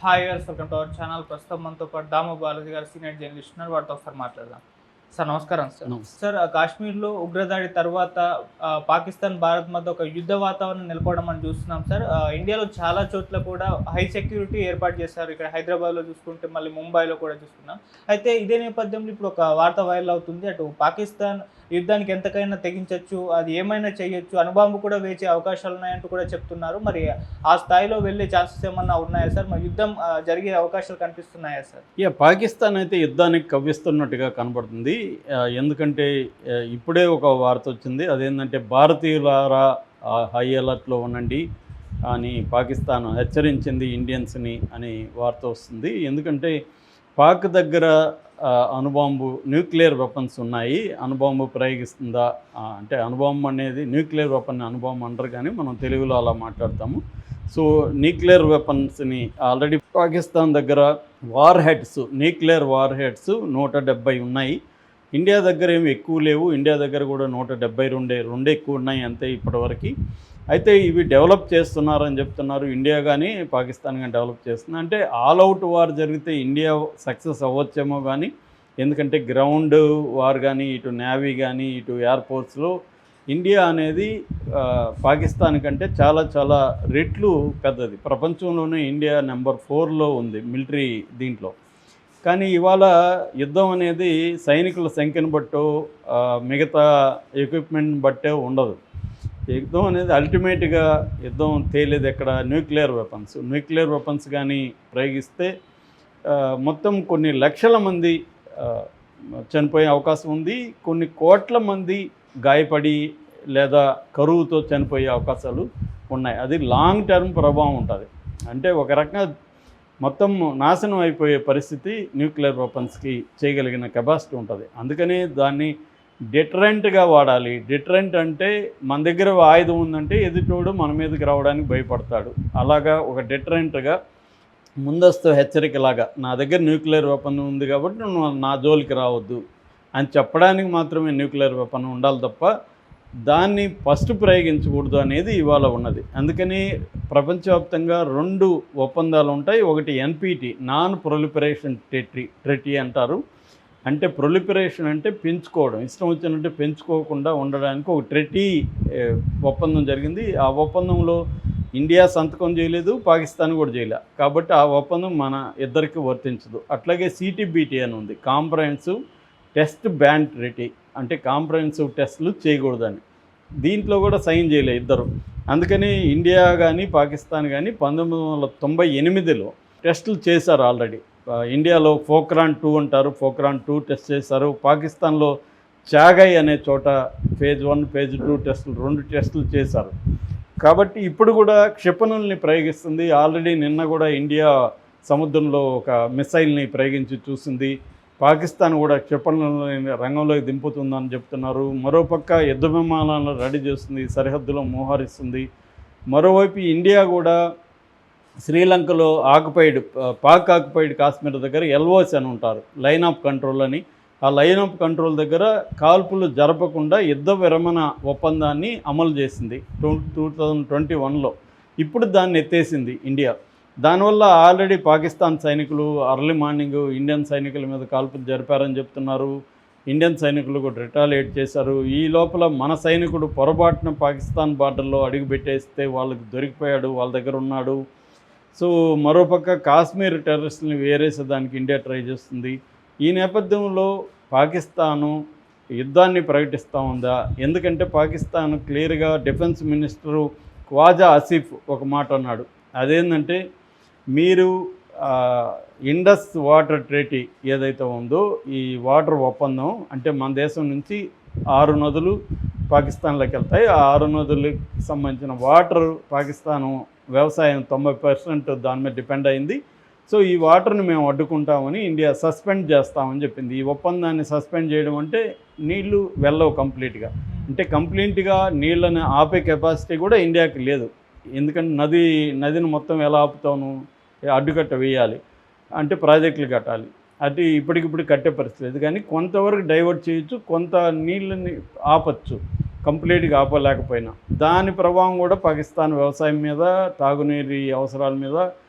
Hi viewers, welcome to our channel. ప్రస్తుతం మనతో పాటు దాము బాలాజీ గారు సీనియర్ జర్నలిస్ట్ ఉన్నారు. వారితో ఒకసారి మాట్లాడదాం. సార్ నమస్కారం. సార్ సార్ కాశ్మీర్లో ఉగ్రదాడి తర్వాత పాకిస్తాన్ భారత్ మధ్య ఒక యుద్ధ వాతావరణం నెలకొనడం మనం చూస్తున్నాం సార్. ఇండియాలో చాలా చోట్ల కూడా హై సెక్యూరిటీ ఏర్పాటు చేశారు. ఇక్కడ హైదరాబాద్లో చూసుకుంటే, మళ్ళీ ముంబైలో కూడా చూసుకున్నాం. అయితే ఇదే నేపథ్యంలో ఇప్పుడు ఒక వార్త వైరల్ అవుతుంది. అటు పాకిస్తాన్ యుద్ధానికి ఎంతకైనా తెగించవచ్చు, అది ఏమైనా చేయొచ్చు, అణుబాంబు కూడా వేచే అవకాశాలు ఉన్నాయంటూ కూడా చెప్తున్నారు. మరి ఆ స్థాయిలో వెళ్ళే ఛాన్సెస్ ఏమన్నా ఉన్నాయా సార్? మరి యుద్ధం జరిగే అవకాశాలు కనిపిస్తున్నాయా సార్? పాకిస్తాన్ అయితే యుద్ధానికి కవ్విస్తున్నట్టుగా కనబడుతుంది. ఎందుకంటే ఇప్పుడే ఒక వార్త వచ్చింది. అదేంటంటే భారతీయులారా హై అలర్ట్లో ఉండండి అని పాకిస్తాన్ హెచ్చరించింది ఇండియన్స్ని అని వార్త వస్తుంది. ఎందుకంటే పాక్ దగ్గర అణుబాంబు న్యూక్లియర్ వెపన్స్ ఉన్నాయి. అణుబాంబు ప్రయోగిస్తుందా అంటే, అణుబాంబు అనేది న్యూక్లియర్ వెపన్ అణుబాంబు అంటారు, కానీ మనం తెలుగులో అలా మాట్లాడతాము. సో న్యూక్లియర్ వెపన్స్ని ఆల్రెడీ పాకిస్తాన్ దగ్గర న్యూక్లియర్ వార్ హెడ్స్ 170 ఉన్నాయి. ఇండియా దగ్గర ఏమి ఎక్కువ లేవు. ఇండియా దగ్గర కూడా 172 ఎక్కువ ఉన్నాయి అంతే ఇప్పటివరకు. అయితే ఇవి డెవలప్ చేస్తున్నారని చెప్తున్నారు. ఇండియా కానీ పాకిస్తాన్ కానీ డెవలప్ చేస్తుంది. అంటే ఆల్ అవుట్ వార్ జరిగితే ఇండియా సక్సెస్ అవ్వచ్చేమో, కానీ ఎందుకంటే గ్రౌండ్ వార్ కానీ, ఇటు నేవీ కానీ, ఇటు ఎయిర్ఫోర్స్లో ఇండియా అనేది పాకిస్తాన్ కంటే చాలా చాలా రెట్లు పెద్దది. ప్రపంచంలోనే ఇండియా నెంబర్ 4లో ఉంది మిలిటరీ దీంట్లో. కానీ ఇవాళ యుద్ధం అనేది సైనికుల సంఖ్యను బట్టో మిగతా ఎక్విప్మెంట్ని బట్టే ఉండదు. యుద్ధం అనేది అల్టిమేట్గా యుద్ధం తేలేది ఎక్కడ? న్యూక్లియర్ వెపన్స్ కానీ ప్రయోగిస్తే మొత్తం కొన్ని లక్షల మంది చనిపోయే అవకాశం ఉంది. కొన్ని కోట్ల మంది గాయపడి లేదా కరువుతో చనిపోయే అవకాశాలు ఉన్నాయి. అది లాంగ్ టర్మ్ ప్రభావం ఉంటుంది. అంటే ఒక రకంగా మొత్తం నాశనం అయిపోయే పరిస్థితి న్యూక్లియర్ వెపన్స్కి చేయగలిగిన కెపాసిటీ ఉంటుంది. అందుకని దాన్ని డిటరెంట్గా వాడాలి. డిటరెంట్ అంటే మన దగ్గర ఆయుధం ఉందంటే ఎదుటోడు మన మీదకి రావడానికి భయపడతాడు. అలాగా ఒక డిటరెంట్గా ముందస్తు హెచ్చరికలాగా, నా దగ్గర న్యూక్లియర్ వెపన్ ఉంది కాబట్టి నువ్వు నా జోలికి రావద్దు అని చెప్పడానికి మాత్రమే న్యూక్లియర్ వెపన్ ఉండాలి తప్ప దాన్ని ఫస్ట్ ప్రయోగించకూడదు అనేది ఇవాళ ఉన్నది. అందుకని ప్రపంచవ్యాప్తంగా 2 ఒప్పందాలు ఉంటాయి. ఒకటి ఎన్పిటి, నాన్ ప్రొలిఫరేషన్ ట్రీటీ అంటారు. అంటే ప్రొలిఫరేషన్ అంటే పెంచుకోవడం, ఇష్టం వచ్చినట్టు పెంచుకోకుండా ఉండడానికి ఒక ట్రీటీ ఒప్పందం జరిగింది. ఆ ఒప్పందంలో ఇండియా సంతకం చేయలేదు, పాకిస్తాన్ కూడా చేయలేదు. కాబట్టి ఆ ఒప్పందం మన ఇద్దరికి వర్తించదు. అట్లాగే సిటీబీటీ అని ఉంది, కాంప్రహెన్సివ్ టెస్ట్ బ్యాన్ ట్రీటీ, అంటే కాంప్రహెన్సివ్ టెస్టులు చేయకూడదని. దీంట్లో కూడా సైన్ చేయలేదు ఇద్దరు. అందుకని ఇండియా కానీ పాకిస్తాన్ కానీ 1998లో టెస్టులు చేశారు ఆల్రెడీ. ఇండియాలో పోఖ్రాన్ 2 అంటారు, పోఖ్రాన్ 2 టెస్ట్ చేశారు. పాకిస్తాన్లో చాగై అనే చోట ఫేజ్ 1 ఫేజ్ 2 టెస్టులు 2 టెస్టులు చేశారు. కాబట్టి ఇప్పుడు కూడా క్షిపణుల్ని ప్రయోగిస్తుంది. ఆల్రెడీ నిన్న కూడా ఇండియా సముద్రంలో ఒక మిసైల్ని ప్రయోగించి చూసింది. పాకిస్తాన్ కూడా క్షిపణులని రంగంలోకి దింపుతుందని చెప్తున్నారు. మరోపక్క యుద్ధ విమానాలను రెడీ చేస్తుంది, సరిహద్దులో మోహరిస్తుంది. మరోవైపు ఇండియా కూడా శ్రీలంకలో పాక్ ఆక్యుపైడ్ కాశ్మీర్ దగ్గర ఎల్ఓసి అని ఉంటారు, లైన్ ఆఫ్ కంట్రోల్ అని. ఆ లైన్ ఆఫ్ కంట్రోల్ దగ్గర కాల్పులు జరపకుండా యుద్ధ విరమణ ఒప్పందాన్ని అమలు చేసింది 2021లో. ఇప్పుడు దాన్ని ఎత్తేసింది ఇండియా. దానివల్ల ఆల్రెడీ పాకిస్తాన్ సైనికులు అర్లీ మార్నింగ్ ఇండియన్ సైనికుల మీద కాల్పులు జరిపారని చెప్తున్నారు. ఇండియన్ సైనికులు కూడా రిటాలియేట్ చేశారు. ఈ లోపల మన సైనికుడు పొరపాటున పాకిస్తాన్ బార్డర్లో అడుగుపెట్టేస్తే వాళ్ళకి దొరికిపోయాడు, వాళ్ళ దగ్గర ఉన్నాడు. సో మరోపక్క కాశ్మీర్ టెర్రరిస్టులను వేరేసేదానికి ఇండియా ట్రై చేస్తుంది. ఈ నేపథ్యంలో పాకిస్తాను యుద్ధాన్ని ప్రకటిస్తూ ఉందా? ఎందుకంటే పాకిస్తాన్ క్లియర్గా డిఫెన్స్ మినిస్టరు ఖ్వాజా ఆసిఫ్ ఒక మాట అన్నాడు. అదేంటంటే, మీరు ఇండస్ వాటర్ ట్రీటీ ఏదైతే ఉందో, ఈ వాటర్ ఒప్పందం అంటే మన దేశం నుంచి 6 నదులు పాకిస్తాన్లోకి వెళ్తాయి. ఆ 6 నదులకు సంబంధించిన వాటర్ పాకిస్తాను వ్యవసాయం 90% దాని మీద డిపెండ్ అయింది. సో ఈ వాటర్ని మేము అడ్డుకుంటామని ఇండియా సస్పెండ్ చేస్తామని చెప్పింది. ఈ ఒప్పందాన్ని సస్పెండ్ చేయడం అంటే నీళ్లు వెళ్ళవు కంప్లీట్గా. అంటే కంప్లీట్గా నీళ్ళని ఆపే కెపాసిటీ కూడా ఇండియాకి లేదు. ఎందుకంటే నదిని మొత్తం ఎలా ఆపుతాను? అడ్డుకట్ట వేయాలి అంటే ప్రాజెక్టులు కట్టాలి. అది ఇప్పటికిప్పుడు కట్టే పరిస్థితి లేదు. కానీ కొంతవరకు డైవర్ట్ చేయొచ్చు, కొంత నీళ్ళని ఆపచ్చు, కంప్లీట్గా ఆపలేకపోయినా. దాని ప్రభావం కూడా పాకిస్తాన్ వ్యవసాయం మీద, తాగునీరు అవసరాల మీద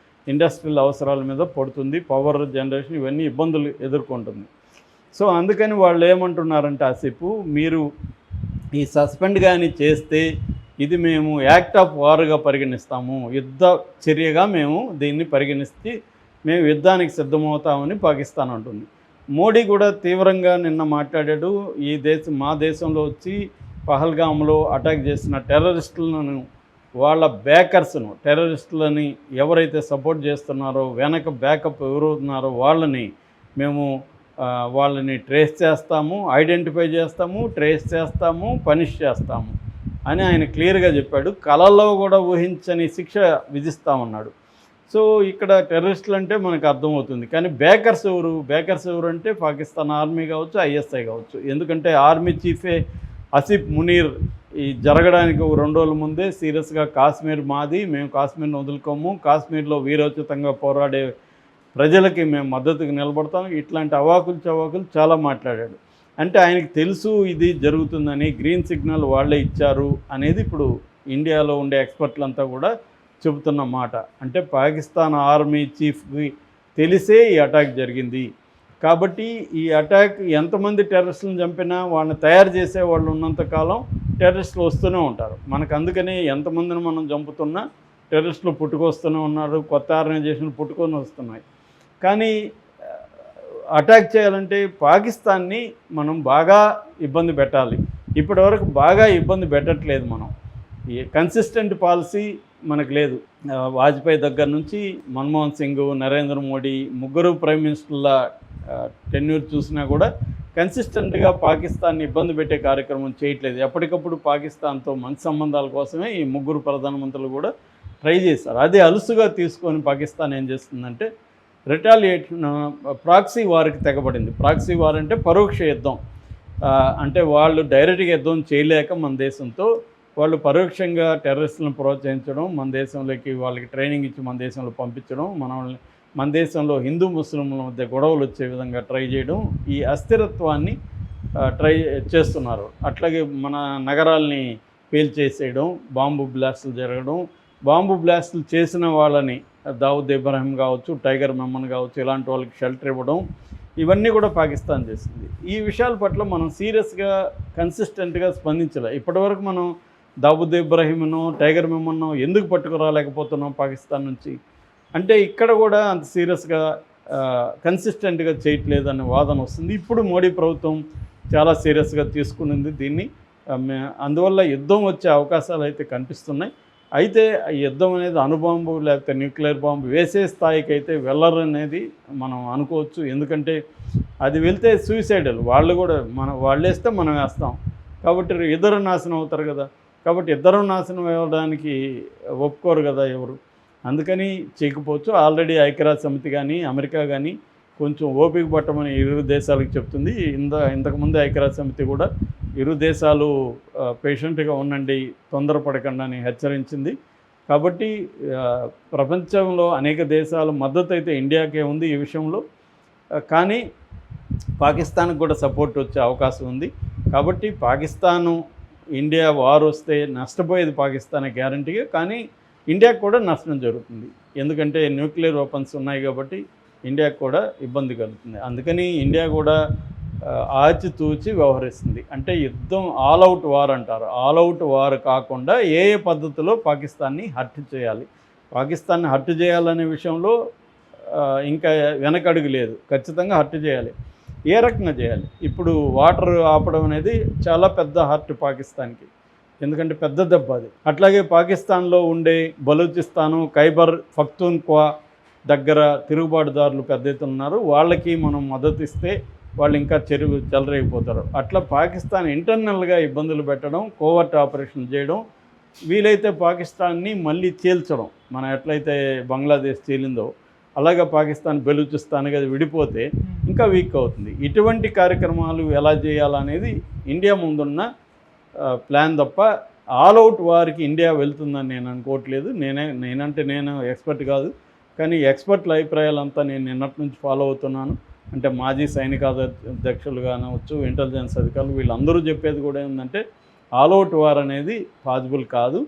ఇండస్ట్రియల్ అవసరాల మీద పడుతుంది, పవర్ జనరేషన్ ఇవన్నీ ఇబ్బందులు ఎదుర్కొంటుంది. సో అందుకని వాళ్ళు ఏమంటున్నారంటే ఆసిఫ్, మీరు ఈ సస్పెండ్ కానీ చేస్తే ఇది మేము యాక్ట్ ఆఫ్ వార్గా పరిగణిస్తాము, యుద్ధ చర్యగా మేము దీన్ని పరిగణిస్తే మేము యుద్ధానికి సిద్ధమవుతామని పాకిస్తాన్ అంటుంది. మోడీ కూడా తీవ్రంగా నిన్న మాట్లాడాడు. మా దేశంలో వచ్చి పహల్గామ్లో అటాక్ చేసిన టెర్రరిస్టులను, వాళ్ళ బ్యాకర్స్ను, టెర్రరిస్టులని ఎవరైతే సపోర్ట్ చేస్తున్నారో, వెనక బ్యాకప్ ఎవరు ఉన్నారో వాళ్ళని ట్రేస్ చేస్తాము, ఐడెంటిఫై చేస్తాము, ట్రేస్ చేస్తాము, పనిష్ చేస్తాము అని ఆయన క్లియర్గా చెప్పాడు. కళల్లో కూడా ఊహించని శిక్ష విధిస్తామన్నాడు. సో ఇక్కడ టెర్రరిస్టులు అంటే మనకు అర్థమవుతుంది, కానీ బ్యాకర్స్ ఎవరు అంటే పాకిస్తాన్ ఆర్మీ కావచ్చు, ఐఎస్ఐ కావచ్చు. ఎందుకంటే ఆర్మీ చీఫే ఆసిఫ్ మునీర్ ఈ జరగడానికి ఒక 2 రోజుల ముందే సీరియస్గా కాశ్మీర్ మాది, మేము కాశ్మీర్ని వదులుకోము, కాశ్మీర్లో వీరోచితంగా పోరాడే ప్రజలకి మేము మద్దతుకు నిలబడతాం, ఇట్లాంటి అవాకులు చవాకులు చాలా మాట్లాడాడు. అంటే ఆయనకి తెలుసు ఇది జరుగుతుందని, గ్రీన్ సిగ్నల్ వాళ్ళే ఇచ్చారు అనేది ఇప్పుడు ఇండియాలో ఉండే ఎక్స్పర్ట్లంతా కూడా చెబుతున్న మాట. అంటే పాకిస్తాన్ ఆర్మీ చీఫ్కి తెలిసే ఈ అటాక్ జరిగింది. కాబట్టి ఈ అటాక్ ఎంతమంది టెర్రరిస్టులను చంపినా వాళ్ళని తయారు చేసే వాళ్ళు ఉన్నంతకాలం టెర్రరిస్టులు వస్తూనే ఉంటారు. మనకు అందుకని ఎంతమందిని మనం చంపుతున్నా టెర్రరిస్టులు పుట్టుకొస్తూనే ఉన్నారు, కొత్త ఆర్గనైజేషన్లు పుట్టుకొని వస్తున్నాయి. కానీ అటాక్ చేయాలంటే పాకిస్తాన్ని మనం బాగా ఇబ్బంది పెట్టాలి. ఇప్పటివరకు బాగా ఇబ్బంది పెట్టట్లేదు మనం. ఈ కన్సిస్టెంట్ పాలసీ మనకు లేదు. వాజ్పేయి దగ్గర నుంచి మన్మోహన్ సింగ్, నరేంద్ర మోడీ ముగ్గురు ప్రైమ్ మినిస్టర్ల టెన్యూర్ చూసినా కూడా కన్సిస్టెంట్గా పాకిస్తాన్ని ఇబ్బంది పెట్టే కార్యక్రమం చేయట్లేదు. ఎప్పటికప్పుడు పాకిస్తాన్తో మంచి సంబంధాల కోసమే ఈ ముగ్గురు ప్రధానమంత్రులు కూడా ట్రై చేశారు. అదే అలుసుగా తీసుకొని పాకిస్తాన్ ఏం చేస్తుందంటే రిటాలియేషన్, ప్రాక్సీ వార్కి తెగబడింది. ప్రాక్సీ వార్ అంటే పరోక్ష యుద్ధం. అంటే వాళ్ళు డైరెక్ట్గా యుద్ధం చేయలేక మన దేశంతో వాళ్ళు పరోక్షంగా టెర్రరిస్టులను ప్రోత్సహించడం, మన దేశంలోకి వాళ్ళకి ట్రైనింగ్ ఇచ్చి మన దేశంలో పంపించడం, మన దేశంలో హిందూ ముస్లింల మధ్య గొడవలు వచ్చే విధంగా ట్రై చేయడం, ఈ అస్థిరత్వాన్ని ట్రై చేస్తున్నారు. అట్లాగే మన నగరాల్ని పేల్చేసేయడం, బాంబు బ్లాస్టులు జరగడం, బాంబు బ్లాస్టులు చేసిన వాళ్ళని దావుద్ ఇబ్రాహిం కావచ్చు, టైగర్ మెమన్ కావచ్చు, ఇలాంటి వాళ్ళకి షెల్టర్ ఇవ్వడం, ఇవన్నీ కూడా పాకిస్తాన్ చేసింది. ఈ విషయాల పట్ల మనం సీరియస్గా కన్సిస్టెంట్గా స్పందించలే. ఇప్పటివరకు మనం దావుద్ ఇబ్రాహింను, టైగర్ మెమన్ను ఎందుకు పట్టుకురాలేకపోతున్నాం పాకిస్తాన్ నుంచి అంటే ఇక్కడ కూడా అంత సీరియస్గా కన్సిస్టెంట్గా చేయట్లేదనే వాదన వస్తుంది. ఇప్పుడు మోడీ ప్రభుత్వం చాలా సీరియస్గా తీసుకునింది దీన్ని. అందువల్ల యుద్ధం వచ్చే అవకాశాలు అయితే కనిపిస్తున్నాయి. అయితే ఈ యుద్ధం అనేది అణుబాంబు లేకపోతే న్యూక్లియర్ బాంబు వేసే స్థాయికి అయితే వెళ్ళరు అనేది మనం అనుకోవచ్చు. ఎందుకంటే అది వెళ్తే సూసైడల్, వాళ్ళు కూడా వాళ్ళు వేస్తే మనం వేస్తాం, కాబట్టి ఇద్దరు నాశనం అవుతారు కదా. కాబట్టి ఇద్దరు నాశనం అవ్వడానికి ఒప్పుకోరు కదా ఎవరు, అందుకని చేయకపోవచ్చు. ఆల్రెడీ ఐక్యరాజ్య సమితి కానీ అమెరికా కానీ కొంచెం ఓపిక పట్టమని ఇరు దేశాలకు చెప్తుంది. ఇంతకుముందు ఐక్యరాజ్య సమితి కూడా ఇరు దేశాలు పేషెంట్గా ఉండండి, తొందరపడకండి అని హెచ్చరించింది. కాబట్టి ప్రపంచంలో అనేక దేశాల మద్దతు అయితే ఇండియాకే ఉంది ఈ విషయంలో, కానీ పాకిస్తాన్కి కూడా సపోర్ట్ వచ్చే అవకాశం ఉంది. కాబట్టి పాకిస్తాను ఇండియా వార్ వస్తే నష్టపోయేది పాకిస్తానే గ్యారంటీగా, కానీ ఇండియాకు కూడా నష్టం జరుగుతుంది. ఎందుకంటే న్యూక్లియర్ వెపన్స్ ఉన్నాయి కాబట్టి ఇండియాకు కూడా ఇబ్బంది కలుగుతుంది. అందుకని ఇండియా కూడా ఆచితూచి వ్యవహరిస్తుంది. అంటే యుద్ధం ఆల్ అవుట్ వార్ అంటారు, ఆల్ అవుట్ వార్ కాకుండా ఏ పద్ధతిలో పాకిస్తాన్ని హర్ట్ చేయాలి, పాకిస్తాన్ని హర్ట్ చేయాలనే విషయంలో ఇంకా వెనకడుగు లేదు. ఖచ్చితంగా హర్ట్ చేయాలి. ఏ రకంగా చేయాలి? ఇప్పుడు వాటర్ ఆపడం అనేది చాలా పెద్ద హర్ట్ పాకిస్తాన్కి, ఎందుకంటే పెద్ద దెబ్బ అది. అట్లాగే పాకిస్తాన్లో ఉండే బలూచిస్తాను, ఖైబర్ పఖ్తూన్ఖ్వా దగ్గర తిరుగుబాటుదారులు పెద్ద ఎత్తున ఉన్నారు. వాళ్ళకి మనం మద్దతు ఇస్తే వాళ్ళు ఇంకా చెలరేగిపోతారు. అట్లా పాకిస్తాన్ ఇంటర్నల్గా ఇబ్బందులు పెట్టడం, కోవర్ట్ ఆపరేషన్ చేయడం, వీలైతే పాకిస్తాన్ని మళ్ళీ చీల్చడం. మనం ఎట్లయితే బంగ్లాదేశ్ చీలిందో అలాగే పాకిస్తాన్ బెలూచిస్తాన్గా విడిపోతే ఇంకా వీక్ అవుతుంది. ఇటువంటి కార్యక్రమాలు ఎలా చేయాలనేది ఇండియా ముందున్న ప్లాన్ తప్ప ఆల్ అవుట్ వారికి ఇండియా వెళ్తుందని నేను అనుకోవట్లేదు. నేను ఎక్స్పర్ట్ కాదు, కానీ ఎక్స్పర్ట్ల అభిప్రాయాలంతా నేను నిన్నటి నుంచి ఫాలో అవుతున్నాను. అంటే మాజీ సైనికాధ్యక్షులు కానవచ్చు, ఇంటెలిజెన్స్ అధికారులు, వీళ్ళందరూ చెప్పేది కూడా ఏంటంటే ఆల్ అవుట్ వార్ అనేది పాసిబుల్ కాదు.